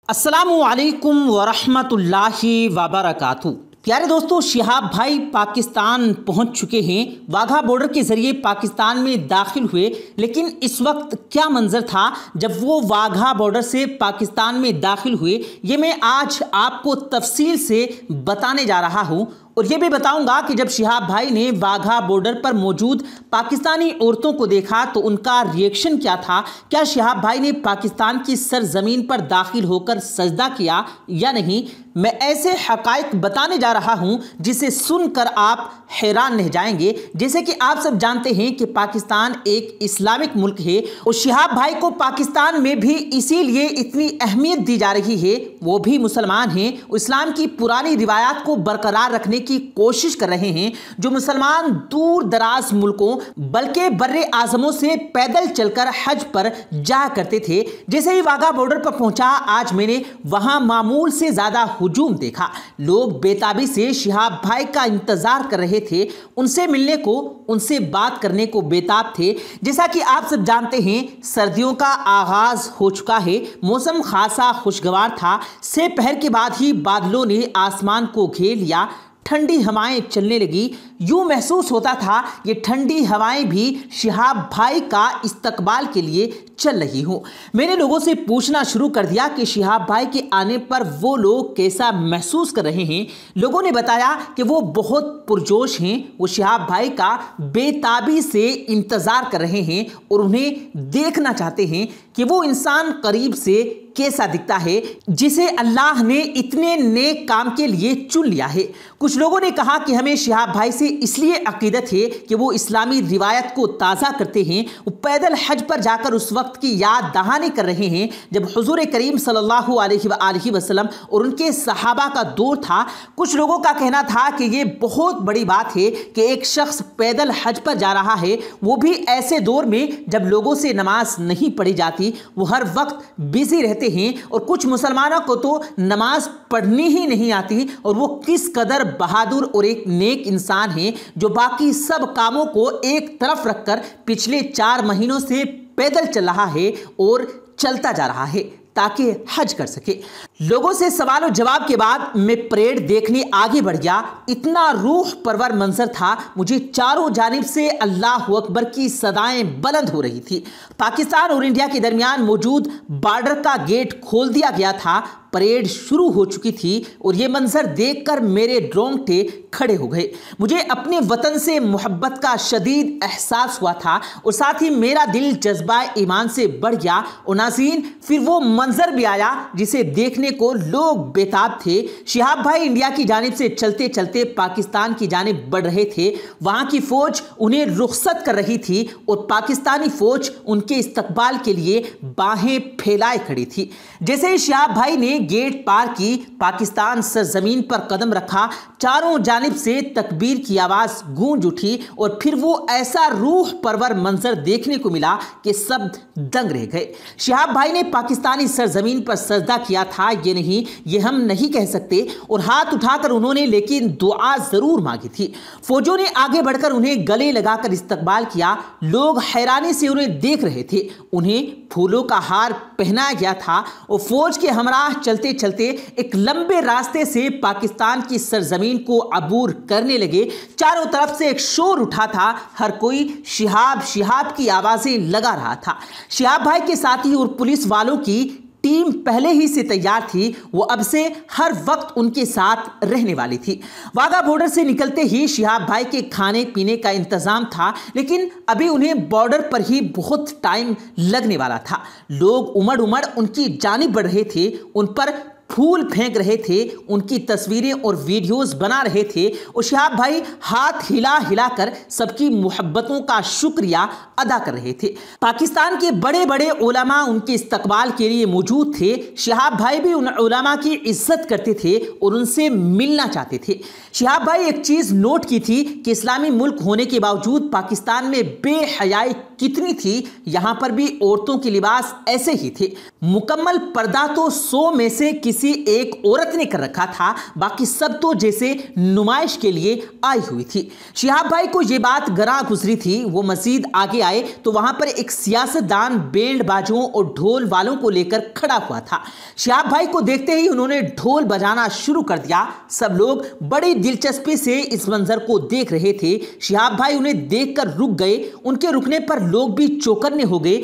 अस्सलामुअलैकुम वरहमतुल्लाहि वबरकातुहू। प्यारे दोस्तों, शिहाब भाई पाकिस्तान पहुंच चुके हैं। वाघा बॉर्डर के ज़रिए पाकिस्तान में दाखिल हुए, लेकिन इस वक्त क्या मंजर था जब वो वाघा बॉर्डर से पाकिस्तान में दाखिल हुए, ये मैं आज आपको तफसील से बताने जा रहा हूं। और ये भी बताऊंगा कि जब शिहाब भाई ने वाघा बॉर्डर पर मौजूद पाकिस्तानी औरतों को देखा तो उनका रिएक्शन क्या था। क्या शिहाब भाई ने पाकिस्तान की सरजमीन पर दाखिल होकर सजदा किया या नहीं। मैं ऐसे हकाइक बताने जा रहा हूं जिसे सुनकर आप हैरान रह जाएंगे। जैसे कि आप सब जानते हैं कि पाकिस्तान एक इस्लामिक मुल्क है और शिहाब भाई को पाकिस्तान में भी इसीलिए इतनी अहमियत दी जा रही है। वो भी मुसलमान हैं, इस्लाम की पुरानी रिवायात को बरकरार रखने की कोशिश कर रहे हैं। जो मुसलमान दूर दराज मुल्कों बल्कि बर्रे आजमों से पैदल चलकर हज पर जा करते थे, जैसे ही वाघा बॉर्डर पर पहुंचा आज मैंने वहां मामूल से ज्यादा हुजूम देखा। लोग बेताबी से शिहाब भाई का इंतजार कर रहे थे, उनसे मिलने को, उनसे बात करने को बेताब थे। जैसा कि आप सब जानते हैं, सर्दियों का आगाज हो चुका है, मौसम खासा खुशगवार था। दोपहर के बाद ही बादलों ने आसमान को घेर लिया, ठंडी हवाएं चलने लगी। यूं महसूस होता था ये ठंडी हवाएं भी शिहाब भाई का इस्तकबाल के लिए चल रही हूं। मैंने लोगों से पूछना शुरू कर दिया कि शिहाब भाई के आने पर वो लोग कैसा महसूस कर रहे हैं। लोगों ने बताया कि वो बहुत पुरजोश हैं, वो शिहाब भाई का बेताबी से इंतजार कर रहे हैं और उन्हें देखना चाहते हैं कि वो इंसान करीब से कैसा दिखता है जिसे अल्लाह ने इतने नेक काम के लिए चुन लिया है। कुछ लोगों ने कहा कि हमें शिहाब भाई से इसलिए अकीदत है कि वो इस्लामी रिवायत को ताज़ा करते हैं। वो पैदल हज पर जाकर उस वक्त की याद दहानी कर रहे हैं जब हुजूर करीम सल्लल्लाहु अलैहि वसल्लम और उनके सहाबा का दौर था। कुछ लोगों का कहना था कि ये बहुत बड़ी बात है कि एक शख्स पैदल हज पर जा रहा है, वो भी ऐसे दौर में जब लोगों से नमाज नहीं पढ़ी जाती, वो हर वक्त बिजी रहते हैं। और कुछ मुसलमानों को तो नमाज पढ़नी ही नहीं आती और वो किस कदर बहादुर और एक नेक इंसान है जो बाकी सब कामों को एक तरफ रखकर पिछले 4 महीनों से पैदल चल रहा है और चलता जा रहा है ताकि हज कर सके। लोगों से सवाल और जवाब के बाद मैं परेड देखने आगे बढ़ गया। इतना रूह परवर मंजर था, मुझे चारों जानिब से अल्लाह अकबर की सदाएं बुलंद हो रही थी। पाकिस्तान और इंडिया के दरमियान मौजूद बॉर्डर का गेट खोल दिया गया था, परेड शुरू हो चुकी थी और यह मंजर देखकर मेरे रोंगटे खड़े हो गए। मुझे अपने वतन से मोहब्बत का शदीद एहसास हुआ था और साथ ही मेरा दिल जज्बा ईमान से बढ़ गया। और नाज़रीन, फिर वो मंजर भी आया जिसे देखने को लोग बेताब थे। शिहाब भाई इंडिया की जानिब से चलते चलते पाकिस्तान की जानिब बढ़ रहे थे। वहां की फौज उन्हें रुखसत कर रही थी और पाकिस्तानी फौज उनके इस्तकबाल के लिए बाहें फैलाए खड़ी थी। जैसे ही शिहाब भाई ने गेट पार की, पाकिस्तान सरजमीन पर कदम रखा, चारों जानिब से तकबीर की आवाज गूंज उठी और फिर वो ऐसा रूह परवर मंजर देखने को मिला कि सब दंग रह गए। शिहाब भाई ने पाकिस्तानी सरजमीन पर सजदा किया था, ये नहीं, ये हम नहीं कह सकते, और हाथ उठाकर उन्होंने लेकिन दुआ जरूर मांगी थी। फौजों ने आगे बढ़कर उन्हें गले लगाकर इस्तकबाल किया। लोग हैरानी से उन्हें देख रहे थे। उन्हें फूलों का हार पहनाया गया था और फौज के हमराह चलते चलते एक लंबे रास्ते से पाकिस्तान की सरजमीन को अबूर करने लगे। चारों तरफ से एक शोर उठा था, हर कोई शिहाब शिहाब की आवाजें लगा रहा था। शिहाब भाई के साथी और पुलिस वालों की टीम पहले ही से तैयार थी, वो अब से हर वक्त उनके साथ रहने वाली थी। वाघा बॉर्डर से निकलते ही शिहाब भाई के खाने पीने का इंतजाम था, लेकिन अभी उन्हें बॉर्डर पर ही बहुत टाइम लगने वाला था। लोग उमड़ उमड़ उनकी जानिब बढ़ रहे थे, उन पर फूल फेंक रहे थे, उनकी तस्वीरें और वीडियोस बना रहे थे और शिहाब भाई हाथ हिला हिलाकर सबकी मोहब्बतों का शुक्रिया अदा कर रहे थे। पाकिस्तान के बड़े बड़े उलमा उनके इस्तकबाल के लिए मौजूद थे। शिहाब भाई भी उन उलमा की इज्जत करते थे और उनसे मिलना चाहते थे। शिहाब भाई एक चीज नोट की थी कि इस्लामी मुल्क होने के बावजूद पाकिस्तान में बेहयाई कितनी थी। यहां पर भी औरतों के लिबास ऐसे ही थे। मुकम्मल पर्दा तो 100 में से किसी किसी एक औरत ने कर रखा था, बाकी सब तो जैसे नुमाइश के लिए आई हुई थी। शिहाब भाई को यह बात गरा गुजरी थी। वो मजीद आगे आए तो वहां पर एक सियासतदान बैंड बाजों और ढोल वालों को लेकर खड़ा हुआ था। शिहाब भाई को देखते ही उन्होंने ढोल बजाना शुरू कर दिया। सब लोग बड़ी दिलचस्पी से इस मंजर को देख रहे थे। शिहाब भाई उन्हें देखकर रुक गए। उनके रुकने पर लोग भी चौकन्ने हो गए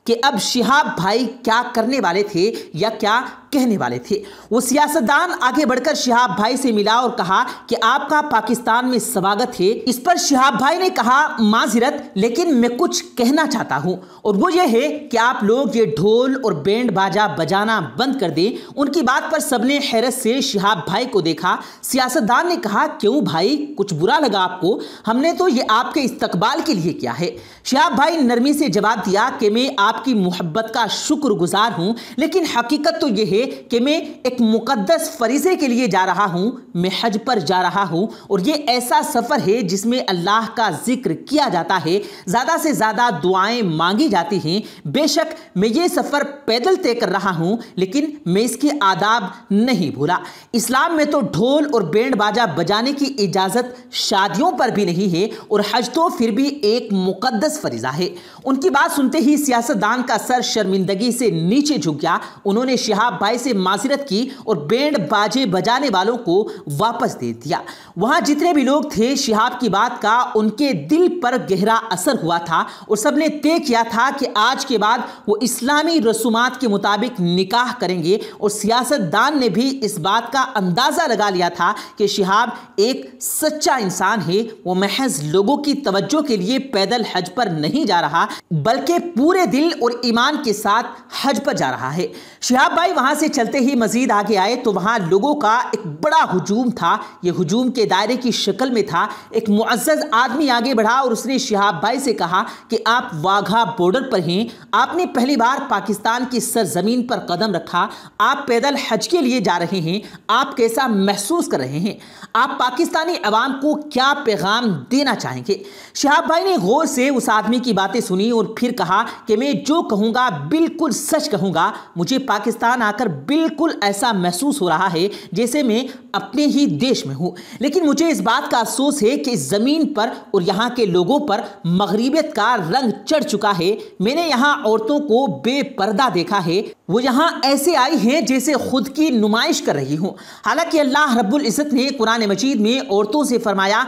कि अब शिहाब भाई क्या करने वाले थे या क्या कहने वाले थे। वो सियासतदान आगे बढ़कर शिहाब भाई से मिला और कहा कि आपका पाकिस्तान में स्वागत है। इस पर शिहाब भाई ने कहा, माजिरत, लेकिन मैं कुछ कहना चाहता हूं, और वो ये है कि आप लोग ये ढोल और बैंड बाजा बजाना बंद कर दें। उनकी बात पर सबने हैरत से शिहाब भाई को देखा। सियासतदान ने कहा, क्यों भाई, कुछ बुरा लगा आपको? हमने तो ये आपके इस्तकबाल के लिए किया है। शिहाब भाई नरमी से जवाब दिया कि मैं आपकी मोहब्बत का शुक्रगुजार हूं, लेकिन हकीकत तो यह है कि मैं एक मुकद्दस फरीज़े के लिए जा रहा हूं। मैं हज पर जा रहा हूं और ये ऐसा सफर है जिसमें अल्लाह का जिक्र किया जाता है, ज्यादा से ज्यादा दुआएं मांगी जाती हैं। बेशक मैं ये सफर पैदल तय कर रहा हूं, लेकिन मैं इसके आदाब नहीं भूला। इस्लाम में तो ढोल और बैंड बाजा बजाने की इजाजत शादियों पर भी नहीं है, और हज तो फिर भी एक मुकद्दस फरीज़ा है। उनकी बात सुनते ही सियासतदान का सर शर्मिंदगी से नीचे झुक गया। उन्होंने शिहाब भाई से माजिरत की और बैंड बाजे बजाने वालों को वापस दे दिया। वहां जितने भी लोग थे, शिहाब की बात का उनके दिल पर गहरा असर हुआ था और सबने तय किया था कि आज के बाद वो इस्लामी रसूमात के मुताबिक निकाह करेंगे। और सियासतदान ने भी इस बात का अंदाजा लगा लिया था कि शिहाब एक सच्चा इंसान है। वो महज लोगों की तवज्जो के लिए पैदल हज पर नहीं जा रहा, बल्कि पूरे दिल और ईमान के साथ हज पर जा रहा है। शिहाब भाई वहां से चलते ही मजीद आगे आए तो वहां लोगों का एक बड़ा हुजूम था। यह हुजूम के दायरे की शक्ल में था। एक मुअज़्ज़ज़ आदमी आगे बढ़ा और उसने शिहाब भाई से कहा कि आप वाघा बॉर्डर पर हैं, आपने पहली बार पाकिस्तान की सरजमीन पर कदम रखा, आप पैदल हज के लिए जा रहे हैं, आप कैसा महसूस कर रहे हैं? आप पाकिस्तानी अवाम को क्या पैगाम देना चाहेंगे? शिहाब भाई ने गौर से उस आदमी की बातें सुनी और फिर कहा कि मैं जो कहूंगा बिल्कुल सच कहूंगा। मुझे पाकिस्तान आकर बिल्कुल ऐसा महसूस हो रहा है जैसे मैं अपने ही देश में हूं, लेकिन मुझे इस बात का अफसोस है कि इस जमीन पर और यहां के लोगों पर मगरिबियत का रंग चढ़ चुका है। मैंने यहां औरतों को बेपर्दा देखा है। वो यहां ऐसे आई हैं जैसे खुद की नुमाइश कर रही हूं। हालांकि अल्लाह रब्बुल इज्जत ने कुरान मजीद में औरतों से फरमाया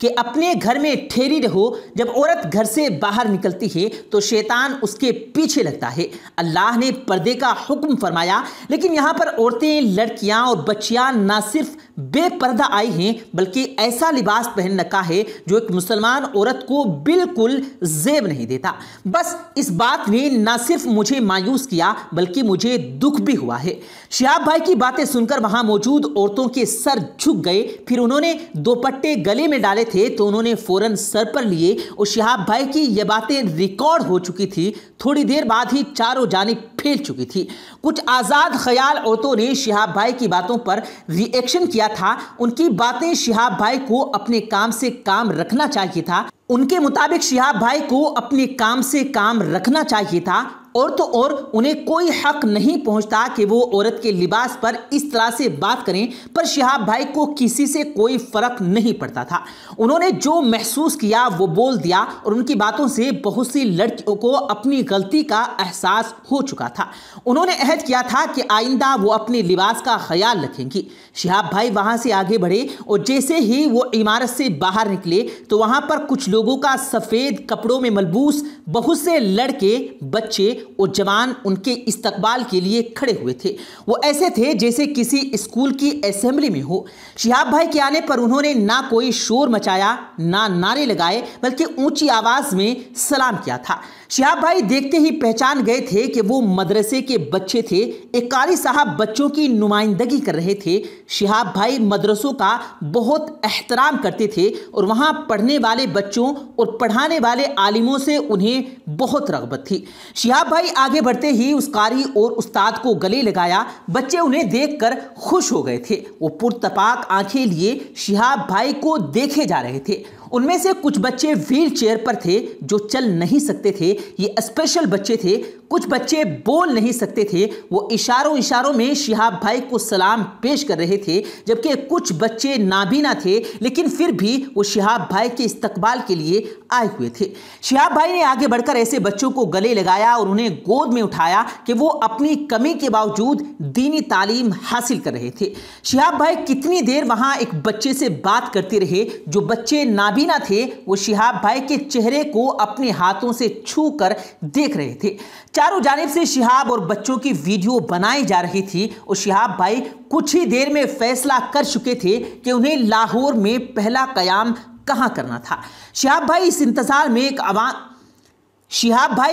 कि अपने घर में ठहरी रहो। जब औरत घर से बाहर निकलती है तो शैतान उसके पीछे लगता है। अल्लाह ने पर्दे का हुक्म फरमाया, लेकिन यहाँ पर औरतें, लड़कियाँ और बच्चियाँ ना सिर्फ बेपर्दा आई हैं, बल्कि ऐसा लिबास पहन रखा है जो एक मुसलमान औरत को बिल्कुल ज़ेब नहीं देता। बस इस बात ने ना सिर्फ मुझे मायूस किया, बल्कि मुझे दुख भी हुआ है। शिहाब भाई की बातें सुनकर वहां मौजूद औरतों के सर झुक गए। फिर उन्होंने दोपट्टे गले में डाले थे तो उन्होंने फौरन सर पर लिए और शिहाब भाई की ये बातें रिकॉर्ड हो चुकी थी। थोड़ी देर बाद ही चारों जानिब फैल चुकी थी। कुछ आज़ाद ख्याल औरतों ने शिहाब भाई की बातों पर रिएक्शन किया था। उनकी बातें शिहाब भाई को अपने काम से काम रखना चाहिए था। उनके मुताबिक शिहाब भाई को अपने काम से काम रखना चाहिए था, और तो और उन्हें कोई हक नहीं पहुंचता कि वो औरत के लिबास पर इस तरह से बात करें। पर शिहाब भाई को किसी से कोई फर्क नहीं पड़ता था। उन्होंने जो महसूस किया वो बोल दिया और उनकी बातों से बहुत सी लड़कियों को अपनी गलती का एहसास हो चुका था। उन्होंने अहद किया था कि आइंदा वो अपने लिबास का ख्याल रखेंगी। शिहाब भाई वहां से आगे बढ़े और जैसे ही वो इमारत से बाहर निकले तो वहां पर कुछ लोगों का सफेद कपड़ों में मलबूस बहुत से लड़के, बच्चे और जवान उनके इस्तकबाल के लिए खड़े हुए थे। वो ऐसे थे जैसे किसी स्कूल की असेंबली में हो। शिहाब भाई के आने पर उन्होंने ना कोई शोर मचाया, ना नारे लगाए, बल्कि ऊंची आवाज में सलाम किया था। शिहाब भाई देखते ही पहचान गए थे कि वो मदरसे के बच्चे थे। एक कारी साहब बच्चों की नुमाइंदगी कर रहे थे। शिहाब भाई मदरसों का बहुत एहतराम करते थे और वहाँ पढ़ने वाले बच्चों और पढ़ाने वाले आलिमों से उन्हें बहुत रग़बत थी। शिहाब भाई आगे बढ़ते ही उस कारी और उस्ताद को गले लगाया। बच्चे उन्हें देखकर खुश हो गए थे। वो पुरतपाक आंखें लिए शिहाब भाई को देखे जा रहे थे। उनमें से कुछ बच्चे व्हील चेयर पर थे जो चल नहीं सकते थे, ये स्पेशल बच्चे थे। कुछ बच्चे बोल नहीं सकते थे, वो इशारों इशारों में शिहाब भाई को सलाम पेश कर रहे थे। जबकि कुछ बच्चे नाबीना थे, लेकिन फिर भी वो शिहाब भाई के इस्तकबाल के लिए आए हुए थे। शिहाब भाई ने आगे बढ़कर ऐसे बच्चों को गले लगाया और उन्हें गोद में उठाया कि वो अपनी कमी के बावजूद दीनी तालीम हासिल कर रहे थे। शिहाब भाई कितनी देर वहां एक बच्चे से बात करते रहे। जो बच्चे नाबीना थे वो शिहाब भाई के चेहरे को अपने हाथों से छू कर देख रहे थे। चारों जानिब से शिहाब और बच्चों की वीडियो बनाई जा रही थी और शिहाब भाई कुछ ही देर में फैसला कर चुके थे कि उन्हें लाहौर में पहला क़याम कहां करना था। शिहाब भाई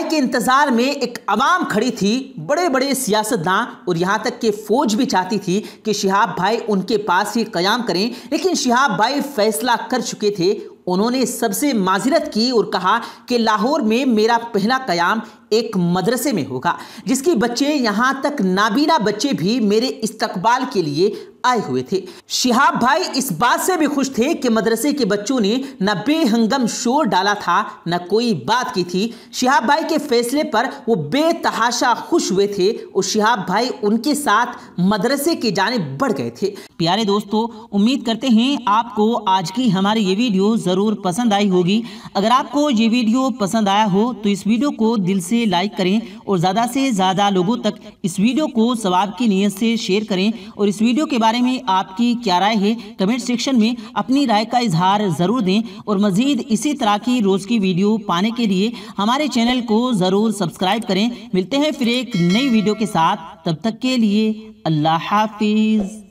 के इंतजार में एक अवाम खड़ी थी, बड़े बड़े सियासतदान और यहां तक कि फौज भी चाहती थी कि शिहाब भाई उनके पास ही क़याम करें। लेकिन शिहाब भाई फैसला कर चुके थे। उन्होंने सबसे माजिरत की और कहा कि लाहौर में मेरा पहला क़याम एक मदरसे में होगा, जिसकी बच्चे यहां तक नाबीना बच्चे भी मेरे इस्तकबाल के लिए आए हुए थे। शिहाब भाई इस बात से भी खुश थे कि मदरसे के बच्चों ने न बेहंगम शोर डाला था, न कोई बात की थी। शिहाब भाई के फैसले पर वो बेतहाशा खुश हुए थे और शिहाब भाई उनके साथ मदरसे की जानिब बढ़ गए थे। प्यारे दोस्तों, उम्मीद करते हैं आपको आज की हमारी ये वीडियो ज़रूर पसंद आई होगी। अगर आपको ये वीडियो पसंद आया हो तो इस वीडियो को दिल से लाइक करें और ज़्यादा से ज़्यादा लोगों तक इस वीडियो को सवाब की नीयत से शेयर करें। और इस वीडियो के बारे में आपकी क्या राय है, कमेंट सेक्शन में अपनी राय का इजहार ज़रूर दें। और मज़ीद इसी तरह की रोज़ की वीडियो पाने के लिए हमारे चैनल को ज़रूर सब्सक्राइब करें। मिलते हैं फिर एक नई वीडियो के साथ, तब तक के लिए अल्लाह हाफिज़।